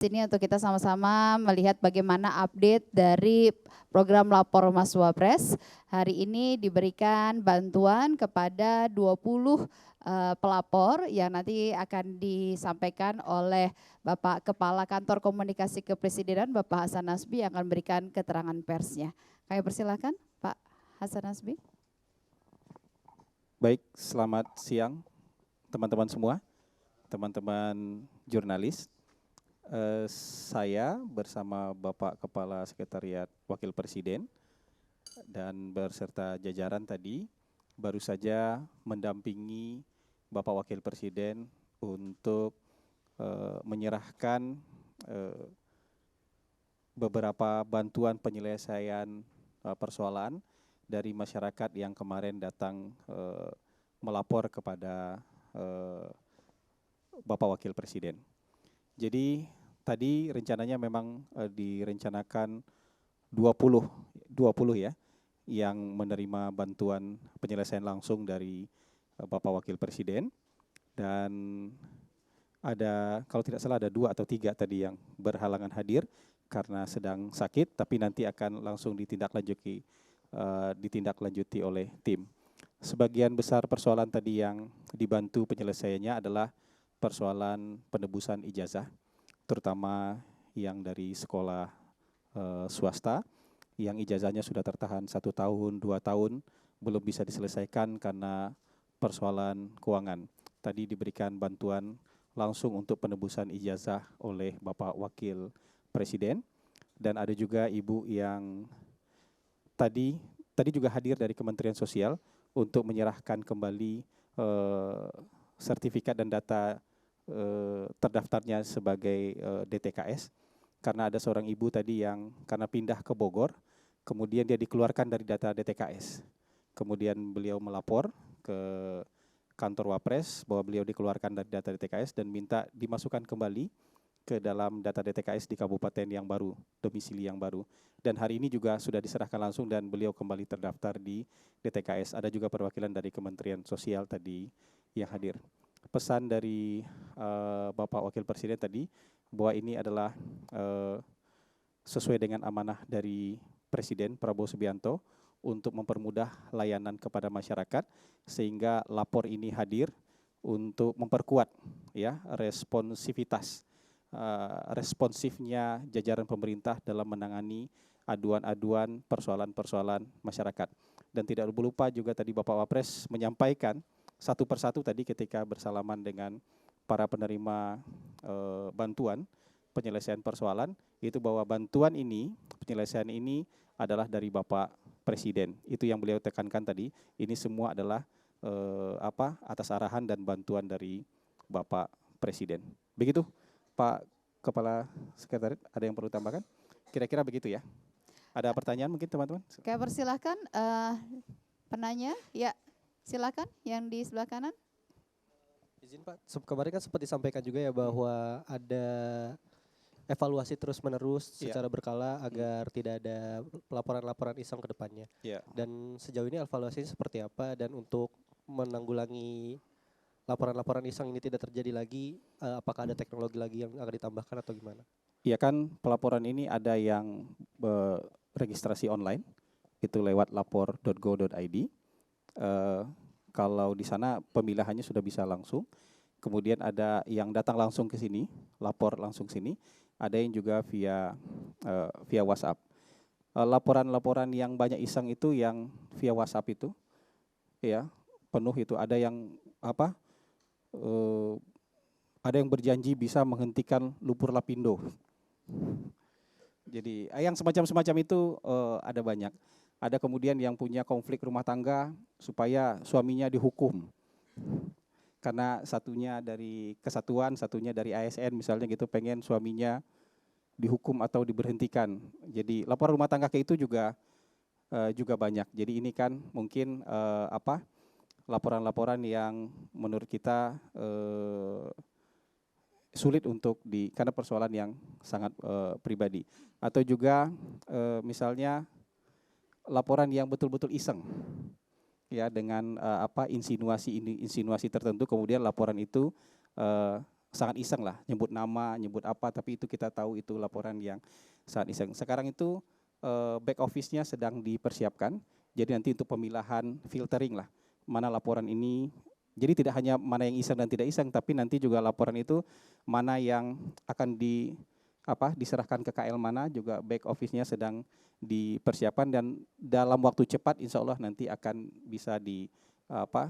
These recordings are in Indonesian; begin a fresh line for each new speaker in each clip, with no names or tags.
Sini untuk kita sama-sama melihat bagaimana update dari program Lapor Mas Wapres. Hari ini diberikan bantuan kepada 20 pelapor yang nanti akan disampaikan oleh Bapak Kepala Kantor Komunikasi Kepresidenan Bapak Hasan Nasbi yang akan memberikan keterangan persnya. Kami persilakan Pak Hasan Nasbi.
Baik, selamat siang teman-teman semua, teman-teman jurnalis. Saya bersama Bapak Kepala Sekretariat Wakil Presiden dan berserta jajaran tadi baru saja mendampingi Bapak Wakil Presiden untuk menyerahkan beberapa bantuan penyelesaian persoalan dari masyarakat yang kemarin datang melapor kepada Bapak Wakil Presiden. Jadi tadi rencananya memang direncanakan 20 ya yang menerima bantuan penyelesaian langsung dari Bapak Wakil Presiden, dan ada, kalau tidak salah ada 2 atau 3 tadi yang berhalangan hadir karena sedang sakit, tapi nanti akan langsung ditindaklanjuti oleh tim. Sebagian besar persoalan tadi yang dibantu penyelesaiannya adalah persoalan penebusan ijazah, terutama yang dari sekolah swasta yang ijazahnya sudah tertahan 1 tahun, 2 tahun, belum bisa diselesaikan karena persoalan keuangan. Tadi diberikan bantuan langsung untuk penebusan ijazah oleh Bapak Wakil Presiden, dan ada juga ibu yang tadi juga hadir dari Kementerian Sosial untuk menyerahkan kembali sertifikat dan data terdaftarnya sebagai DTKS, karena ada seorang ibu tadi yang karena pindah ke Bogor, kemudian dia dikeluarkan dari data DTKS. Kemudian beliau melapor ke kantor Wapres bahwa beliau dikeluarkan dari data DTKS dan minta dimasukkan kembali ke dalam data DTKS di kabupaten yang baru, domisili yang baru. Dan hari ini juga sudah diserahkan langsung dan beliau kembali terdaftar di DTKS. Ada juga perwakilan dari Kementerian Sosial tadi yang hadir. Pesan dari Bapak Wakil Presiden tadi bahwa ini adalah sesuai dengan amanah dari Presiden Prabowo Subianto untuk mempermudah layanan kepada masyarakat, sehingga lapor ini hadir untuk memperkuat ya responsifnya jajaran pemerintah dalam menangani aduan-aduan persoalan-persoalan masyarakat. Dan tidak lupa juga tadi Bapak Wapres menyampaikan satu persatu tadi ketika bersalaman dengan para penerima bantuan penyelesaian persoalan, itu bahwa bantuan ini, penyelesaian ini adalah dari Bapak Presiden. Itu yang beliau tekankan tadi, ini semua adalah atas arahan dan bantuan dari Bapak Presiden. Begitu Pak Kepala Sekretariat, ada yang perlu tambahkan? Kira-kira begitu ya. Ada pertanyaan mungkin teman-teman?
Oke, persilahkan penanya. Ya, silakan yang di sebelah kanan.
Izin Pak, kemarin kan sempat disampaikan juga ya bahwa ada evaluasi terus-menerus secara berkala agar tidak ada laporan-laporan iseng ke depannya. Dan sejauh ini evaluasinya seperti apa, dan untuk menanggulangi laporan-laporan iseng ini tidak terjadi lagi, apakah ada teknologi lagi yang akan ditambahkan atau gimana?
Iya kan, pelaporan ini ada yang registrasi online, itu lewat lapor.go.id. Kalau di sana pemilahannya sudah bisa langsung. Kemudian ada yang datang langsung ke sini, lapor langsung sini. Ada yang juga via WhatsApp. Laporan-laporan yang banyak iseng itu yang via WhatsApp itu, ya penuh itu. Ada yang ada yang berjanji bisa menghentikan lumpur lapindo. Jadi yang semacam itu ada banyak. Ada kemudian yang punya konflik rumah tangga supaya suaminya dihukum. Karena satunya dari kesatuan, satunya dari ASN misalnya gitu, pengen suaminya dihukum atau diberhentikan. Jadi laporan rumah tangga ke itu juga banyak. Jadi ini kan mungkin laporan-laporan yang menurut kita sulit untuk karena persoalan yang sangat pribadi. Atau juga misalnya laporan yang betul-betul iseng, ya dengan insinuasi tertentu, kemudian laporan itu sangat iseng lah, nyebut nama, nyebut apa, tapi itu kita tahu itu laporan yang sangat iseng. Sekarang itu back office-nya sedang dipersiapkan, jadi nanti untuk pemilahan filtering lah, mana laporan ini, jadi tidak hanya mana yang iseng dan tidak iseng, tapi nanti juga laporan itu mana yang akan diserahkan ke KL mana, juga back office-nya sedang dipersiapkan dan dalam waktu cepat insya Allah nanti akan bisa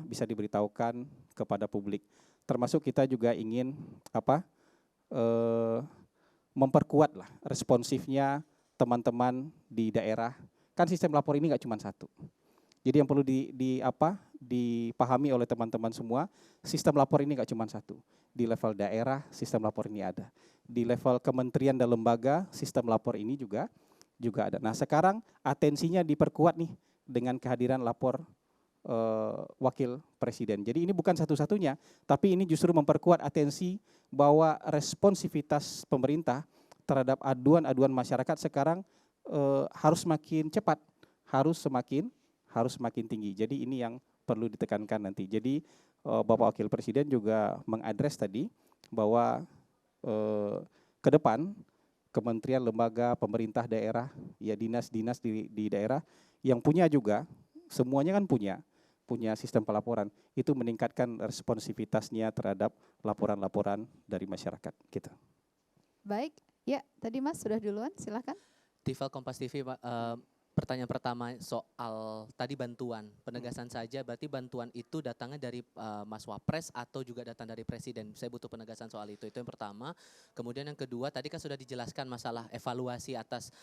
bisa diberitahukan kepada publik. Termasuk kita juga ingin memperkuat lah responsifnya teman-teman di daerah. Kan sistem lapor ini nggak cuma satu. Jadi yang perlu dipahami oleh teman-teman semua, sistem lapor ini nggak cuma satu. Di level daerah sistem lapor ini ada. Di level kementerian dan lembaga sistem lapor ini juga ada. Nah sekarang atensinya diperkuat nih dengan kehadiran lapor wakil presiden. Jadi ini bukan satu-satunya, tapi ini justru memperkuat atensi bahwa responsivitas pemerintah terhadap aduan-aduan masyarakat sekarang harus semakin cepat, harus semakin tinggi. Jadi ini yang perlu ditekankan nanti. Jadi Bapak Wakil Presiden juga mengadres tadi bahwa ke depan kementerian, lembaga, pemerintah daerah, ya dinas-dinas di daerah yang punya juga, semuanya kan punya sistem pelaporan, itu meningkatkan responsivitasnya terhadap laporan-laporan dari masyarakat. Gitu.
Baik, ya tadi Mas sudah duluan, silakan.
Tifal Kompas TV, Pak. Pertanyaan pertama soal tadi bantuan, penegasan saja, berarti bantuan itu datangnya dari Mas Wapres atau juga datang dari Presiden? Saya butuh penegasan soal itu yang pertama. Kemudian yang kedua, tadi kan sudah dijelaskan masalah evaluasi atas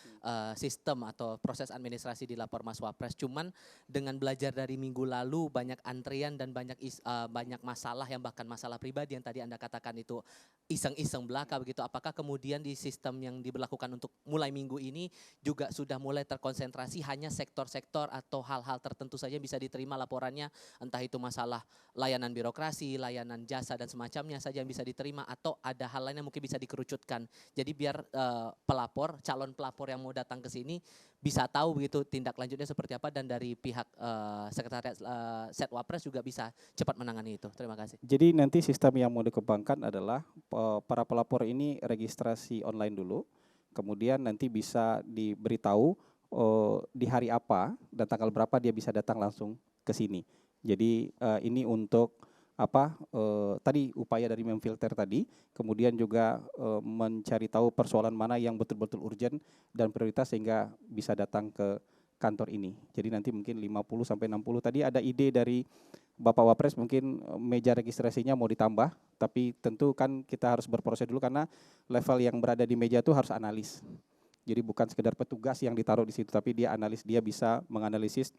sistem atau proses administrasi di lapor Mas Wapres. Cuman dengan belajar dari minggu lalu banyak antrian dan banyak masalah yang bahkan masalah pribadi yang tadi Anda katakan itu iseng-iseng belaka begitu. Apakah kemudian di sistem yang diberlakukan untuk mulai minggu ini juga sudah mulai terkonsentrasi hanya sektor-sektor atau hal-hal tertentu saja bisa diterima laporannya, entah itu masalah layanan birokrasi, layanan jasa dan semacamnya saja yang bisa diterima, atau ada hal lain yang mungkin bisa dikerucutkan. Jadi biar calon pelapor yang mau datang ke sini bisa tahu begitu tindak lanjutnya seperti apa, dan dari pihak Sekretariat Setwapres juga bisa cepat menangani itu. Terima kasih.
Jadi nanti sistem yang mau dikembangkan adalah para pelapor ini registrasi online dulu, kemudian nanti bisa diberitahu di hari apa dan tanggal berapa dia bisa datang langsung ke sini. Jadi ini untuk tadi upaya dari memfilter tadi, kemudian juga mencari tahu persoalan mana yang betul-betul urgent dan prioritas sehingga bisa datang ke kantor ini. Jadi nanti mungkin 50 sampai 60 tadi ada ide dari Bapak Wapres, mungkin meja registrasinya mau ditambah, tapi tentu kan kita harus berproses dulu karena level yang berada di meja itu harus analis. Jadi bukan sekedar petugas yang ditaruh di situ, tapi dia analis, dia bisa menganalisis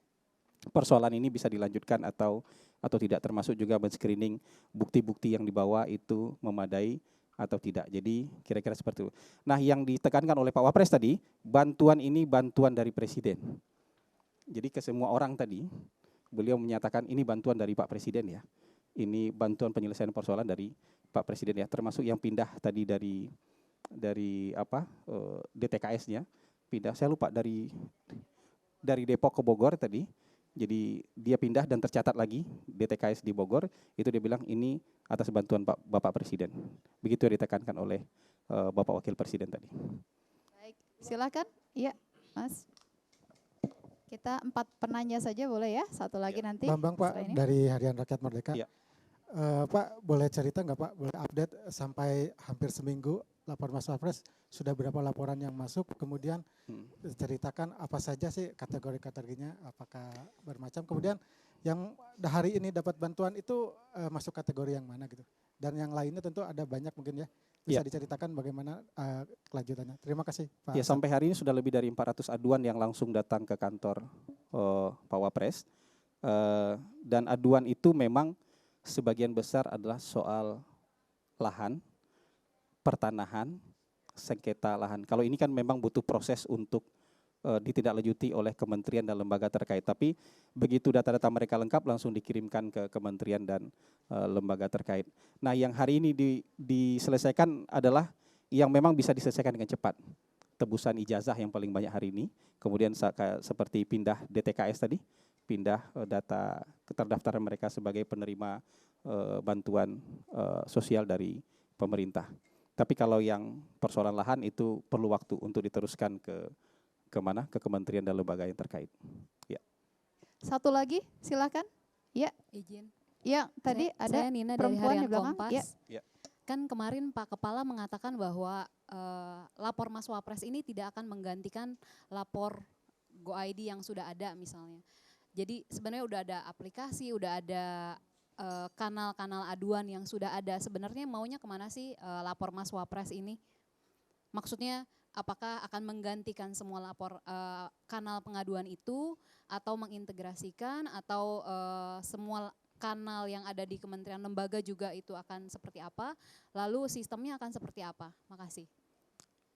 persoalan ini bisa dilanjutkan atau tidak, termasuk juga men-screening bukti-bukti yang dibawa itu memadai atau tidak. Jadi kira-kira seperti itu. Nah yang ditekankan oleh Pak Wapres tadi, bantuan ini bantuan dari Presiden. Jadi ke semua orang tadi, beliau menyatakan ini bantuan dari Pak Presiden ya. Ini bantuan penyelesaian persoalan dari Pak Presiden ya, termasuk yang pindah tadi dari DTKS-nya pindah, saya lupa dari Depok ke Bogor tadi, jadi dia pindah dan tercatat lagi DTKS di Bogor, itu dia bilang ini atas bantuan Bapak Presiden. Begitu yang ditekankan oleh Bapak Wakil Presiden tadi.
Baik, silakan. Iya, Mas. Kita 4 penanya saja boleh ya, satu lagi nanti.
Bambang Pak dari Harian Rakyat Merdeka.
Ya.
Pak boleh cerita nggak Pak, boleh update sampai hampir seminggu lapor Mas Wapres sudah berapa laporan yang masuk, kemudian ceritakan apa saja sih kategori-kategorinya, apakah bermacam, kemudian yang hari ini dapat bantuan itu masuk kategori yang mana gitu, dan yang lainnya tentu ada banyak mungkin ya, bisa diceritakan bagaimana kelanjutannya. Terima kasih Pak.
Ya, sampai hari ini sudah lebih dari 400 aduan yang langsung datang ke kantor Pak Wapres, dan aduan itu memang sebagian besar adalah soal lahan, pertanahan, sengketa lahan. Kalau ini kan memang butuh proses untuk ditindaklanjuti oleh kementerian dan lembaga terkait. Tapi begitu data-data mereka lengkap langsung dikirimkan ke kementerian dan lembaga terkait. Nah yang hari ini diselesaikan adalah yang memang bisa diselesaikan dengan cepat. Tebusan ijazah yang paling banyak hari ini. Kemudian seperti pindah DTKS tadi, pindah data keterdaftaran mereka sebagai penerima bantuan sosial dari pemerintah. Tapi kalau yang persoalan lahan itu perlu waktu untuk diteruskan ke mana? Ke kementerian dan lembaga yang terkait. Ya.
Satu lagi, silakan. Ya,
Izin.
ya tadi ada
saya Nina dari
perempuan
Harian
di belakang.
Kompas.
Ya.
Ya.
Kan kemarin Pak Kepala mengatakan bahwa lapor Mas Wapres ini tidak akan menggantikan lapor GoID yang sudah ada misalnya. Jadi sebenarnya udah ada aplikasi, udah ada kanal-kanal aduan yang sudah ada. Sebenarnya maunya kemana sih lapor Mas Wapres ini? Maksudnya apakah akan menggantikan semua lapor kanal pengaduan itu atau mengintegrasikan atau semua kanal yang ada di kementerian lembaga juga itu akan seperti apa? Lalu sistemnya akan seperti apa? Makasih.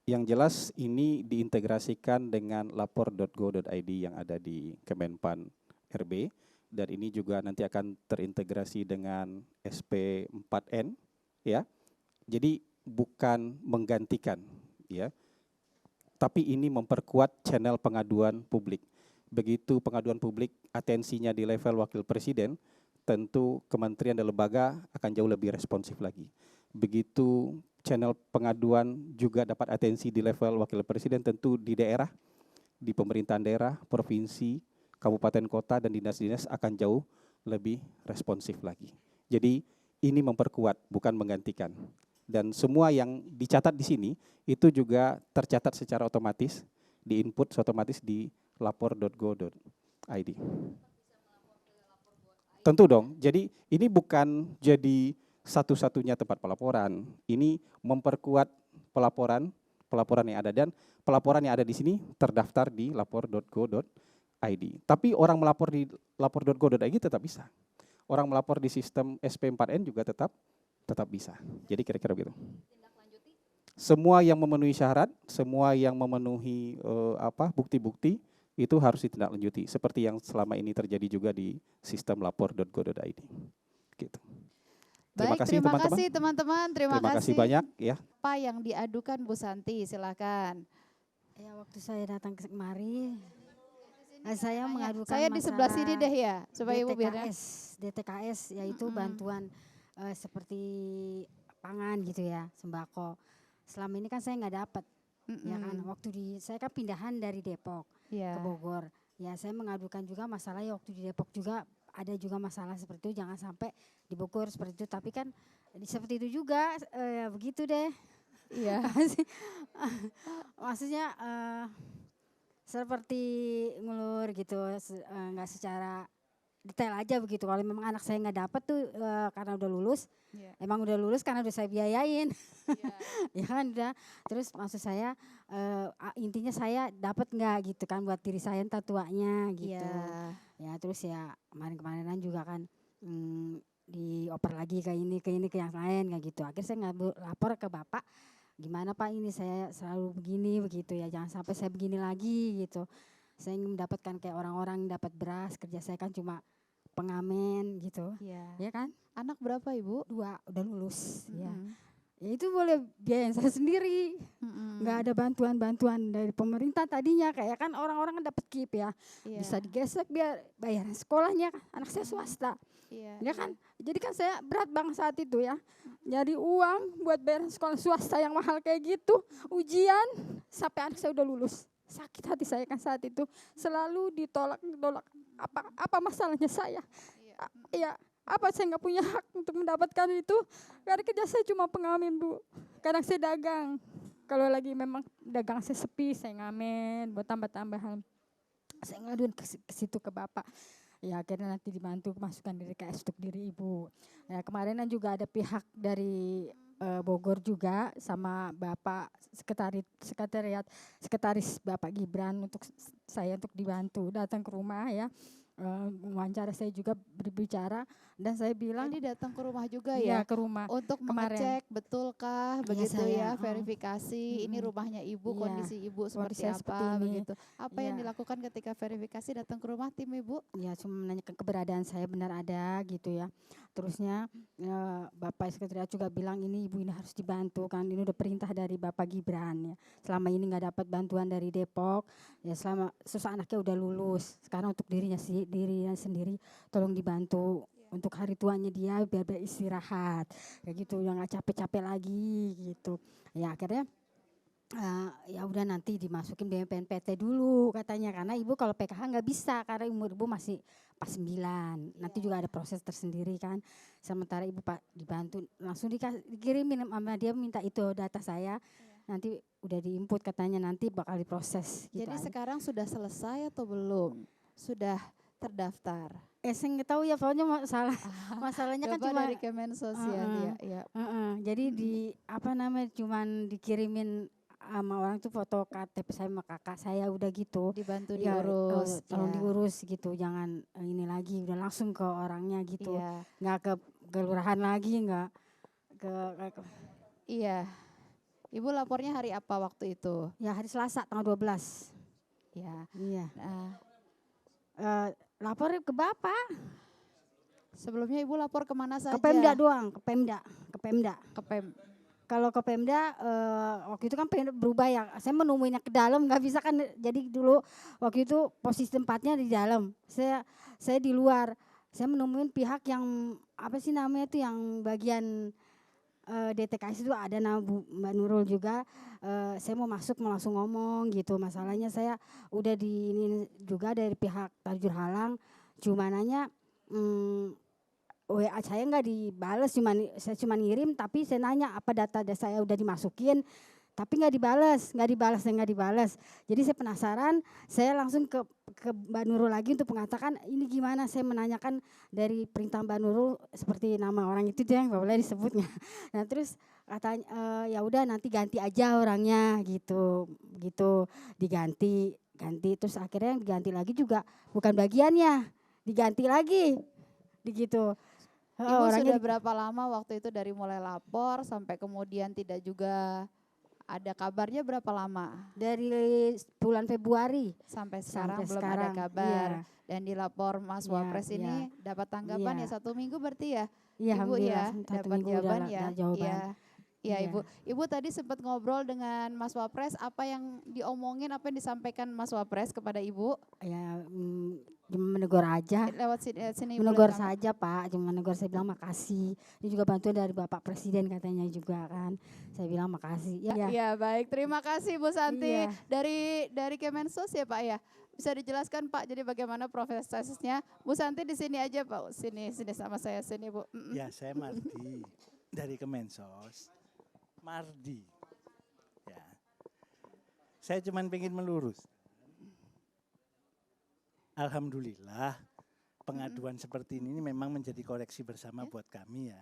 Yang jelas ini diintegrasikan dengan lapor.go.id yang ada di Kemenpan RB dan ini juga nanti akan terintegrasi dengan SP4N ya. Jadi bukan menggantikan ya. Tapi ini memperkuat channel pengaduan publik. Begitu pengaduan publik atensinya di level wakil presiden, tentu kementerian dan lembaga akan jauh lebih responsif lagi. Begitu channel pengaduan juga dapat atensi di level wakil presiden, tentu di daerah, di pemerintahan daerah, provinsi, kabupaten kota dan dinas-dinas akan jauh lebih responsif lagi. Jadi ini memperkuat bukan menggantikan. Dan semua yang dicatat di sini itu juga tercatat secara otomatis, di-input otomatis di lapor.go.id. Tentu dong, jadi ini bukan jadi satu-satunya tempat pelaporan, ini memperkuat pelaporan yang ada dan pelaporan yang ada di sini terdaftar di lapor.go.id. Tapi orang melapor di lapor.go.id tetap bisa. Orang melapor di sistem SP4N juga tetap bisa. Jadi kira-kira begitu. Semua yang memenuhi syarat, semua yang memenuhi bukti-bukti itu harus ditindaklanjuti seperti yang selama ini terjadi juga di sistem lapor.go.id. Gitu.
Baik, terima kasih teman-teman. Terima kasih
banyak ya.
Apa yang diadukan Bu Santi, silakan.
Ya, waktu saya datang ke kemari, saya mengadukan
saya di sebelah sini deh ya, supaya Ibu biar.
DTKS yaitu bantuan seperti pangan gitu ya, sembako. Selama ini kan saya nggak dapat, ya kan. Saya kan pindahan dari Depok ke Bogor. Ya, saya mengadukan juga masalahnya waktu di Depok juga ada juga masalah seperti itu, jangan sampai di Bogor seperti itu. Tapi kan seperti itu juga, ya begitu deh.
Iya.
Maksudnya seperti ngulur gitu, nggak secara detail aja begitu. Kalau memang anak saya nggak dapat tuh karena udah lulus, emang udah lulus karena udah saya biayain, ya kan udah. Terus maksud saya intinya saya dapat nggak gitu kan buat diri saya entar tuanya gitu. Ya terus ya kemarin-kemarinan juga kan dioper lagi ke yang lain kayak gitu. Akhirnya saya lapor ke bapak. Gimana Pak ini saya selalu begini begitu ya, jangan sampai saya begini lagi gitu. Saya ingin mendapatkan kayak orang-orang dapat beras, kerja saya kan cuma pengamen gitu. Ya kan?
Anak berapa Ibu?
2, udah lulus ya. Ya itu boleh biayain saya sendiri. Nggak ada bantuan-bantuan dari pemerintah tadinya, kayak kan orang-orang kan dapat KIP ya. Bisa digesek biar bayaran sekolahnya, anak saya swasta. Ya kan? Jadi kan saya berat banget saat itu ya. Nyari uang buat bayar sekolah swasta yang mahal kayak gitu. Ujian sampai anak saya udah lulus. Sakit hati saya kan saat itu. Selalu ditolak. Apa masalahnya saya? Ya, apa saya nggak punya hak untuk mendapatkan itu? Karena kerja saya cuma pengamen Bu. Kadang saya dagang. Kalau lagi memang dagang saya sepi, saya ngamen buat tambah-tambahan. Saya ngaduin ke situ ke Bapak. Ya akhirnya nanti dibantu masukkan diri KS untuk diri Ibu. Ya kemarinan juga ada pihak dari Bogor juga sama Bapak sekretaris Bapak Gibran untuk saya untuk dibantu datang ke rumah ya. Wawancara saya juga berbicara dan saya bilang
jadi datang ke rumah juga
ya
ya
ke rumah
untuk mengecek betulkah begitu ya, verifikasi ini rumahnya Ibu, kondisi Ibu seperti apa begitu. Apa yang dilakukan ketika verifikasi datang ke rumah tim Ibu?
Ya cuma menanyakan keberadaan saya benar ada gitu ya. Terusnya Bapak sekretariat juga bilang ini Ibu ini harus dibantu kan, ini udah perintah dari Bapak Gibran ya. Selama ini nggak dapat bantuan dari Depok ya, selama susah anaknya udah lulus, sekarang untuk dirinya sendiri tolong dibantu untuk hari tuanya dia biar beristirahat kayak gitu, yang nggak capek-capek lagi gitu. Ya akhirnya ya udah nanti dimasukin BMPNPT dulu katanya, karena ibu kalau PKH nggak bisa karena umur ibu masih pas 9, nanti juga ada proses tersendiri kan. Sementara ibu Pak dibantu langsung dikirimin sama dia, minta itu data saya, nanti udah diinput katanya nanti bakal diproses. Gitu
Jadi
aja.
sekarang sudah selesai atau belum? Sudah terdaftar?
Saya nggak tahu ya, pokoknya masalahnya kan
Coba
cuma
dari Kemensos ya.
jadi di apa namanya cuman dikirimin sama orang tuh foto KTP saya sama kakak saya, udah gitu.
Dibantu
Ya,
diurus.
tolong
ya.
diurus gitu, jangan ini lagi, udah langsung ke orangnya gitu.
Iya.
Nggak ke kelurahan lagi, nggak ke
Iya. Ibu lapornya hari apa waktu itu?
ya hari Selasa tanggal 12.
Ya.
Iya.
Nah,
Lapor ke Bapak,
sebelumnya Ibu lapor kemana saja?
ke Pemda doang, ke Pemda.
Ke Pem.
Kalau ke Pemda waktu itu kan Pemda berubah ya, saya menemuinya ke dalam nggak bisa kan, jadi dulu waktu itu posisi tempatnya di dalam, saya di luar, saya menemuin pihak yang apa sih namanya itu yang bagian DTKS itu ada nama Mbak Nurul juga, saya mau masuk mau langsung ngomong gitu, masalahnya saya udah di ini juga dari pihak Tajur Halang, cuma nanya WA saya nggak dibales, saya cuma ngirim, tapi saya nanya apa data saya udah dimasukin, tapi nggak dibales. Jadi saya penasaran, saya langsung ke Mbak Nurul lagi untuk mengatakan ini gimana, saya menanyakan dari perintah Mbak Nurul seperti nama orang itu dia yang nggak boleh disebutnya. Nah terus katanya ya udah nanti ganti aja orangnya gitu diganti terus akhirnya yang diganti lagi juga bukan bagiannya, diganti lagi gitu.
Ibu sudah berapa lama waktu itu dari mulai lapor sampai kemudian tidak juga ada kabarnya, berapa lama?
Dari bulan Februari
Sampai sekarang belum
sekarang,
ada kabar.
iya.
Dan dilapor Mas
Iya,
Wapres
iya.
ini dapat tanggapan
Iya.
ya 1 minggu berarti ya?
Iya,
Ibu ya,
alhamdulillah, 1
dapat
minggu udah
jawaban ya.
ada jawaban.
Iya. Iya
Iya.
Ibu. Ibu tadi sempat ngobrol dengan Mas Wapres, apa yang diomongin, apa yang disampaikan Mas Wapres kepada Ibu?
Ya cuma menegur aja,
Lewat sini Ibu
menegur
lihat
saja Pak, cuma menegur, saya bilang makasih. Ini juga bantuan dari Bapak Presiden katanya juga kan, saya bilang makasih. Ya,
Iya baik, terima kasih Bu Santi.
Iya.
Dari Kemensos ya Pak ya. Bisa dijelaskan Pak, jadi bagaimana prosesnya? Bu Santi di sini aja Pak, sini sama saya sini Bu.
Ya saya Mardi dari Kemensos. Mardi. Ya. Saya cuma pengen melurus. Alhamdulillah pengaduan seperti ini memang menjadi koreksi bersama buat kami ya.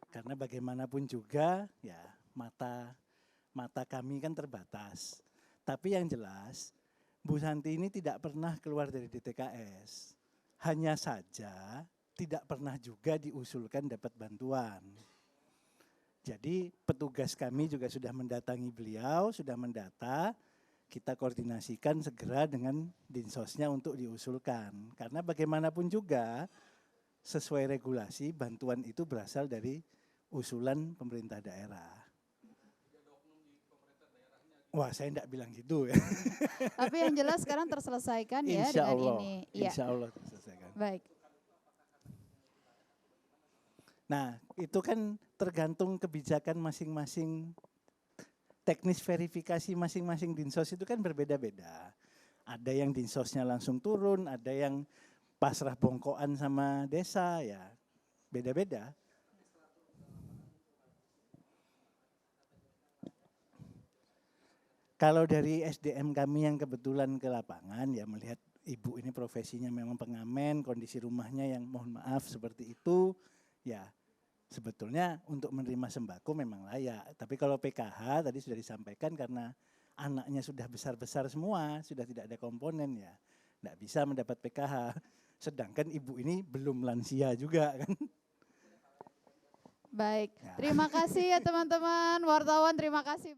Karena bagaimanapun juga ya mata kami kan terbatas. Tapi yang jelas Bu Santi ini tidak pernah keluar dari DTKS. Hanya saja tidak pernah juga diusulkan dapat bantuan. Jadi petugas kami juga sudah mendatangi beliau, sudah mendata, kita koordinasikan segera dengan Dinsosnya untuk diusulkan. Karena bagaimanapun juga sesuai regulasi bantuan itu berasal dari usulan pemerintah daerah. Wah saya enggak bilang gitu ya.
Tapi yang jelas sekarang terselesaikan ya
Insya
dengan
Allah,
ini. Ya.
Insya Allah terselesaikan.
Baik.
Nah itu kan tergantung kebijakan masing-masing, teknis verifikasi masing-masing Dinsos itu kan berbeda-beda. Ada yang Dinsosnya langsung turun, ada yang pasrah bongkoan sama desa ya, beda-beda. Kalau dari SDM kami yang kebetulan ke lapangan ya melihat ibu ini profesinya memang pengamen, kondisi rumahnya yang mohon maaf seperti itu, ya sebetulnya untuk menerima sembako memang layak. Tapi kalau PKH tadi sudah disampaikan karena anaknya sudah besar-besar semua, sudah tidak ada komponen ya, tidak bisa mendapat PKH. Sedangkan ibu ini belum lansia juga kan.
Baik, terima kasih ya teman-teman wartawan, terima kasih.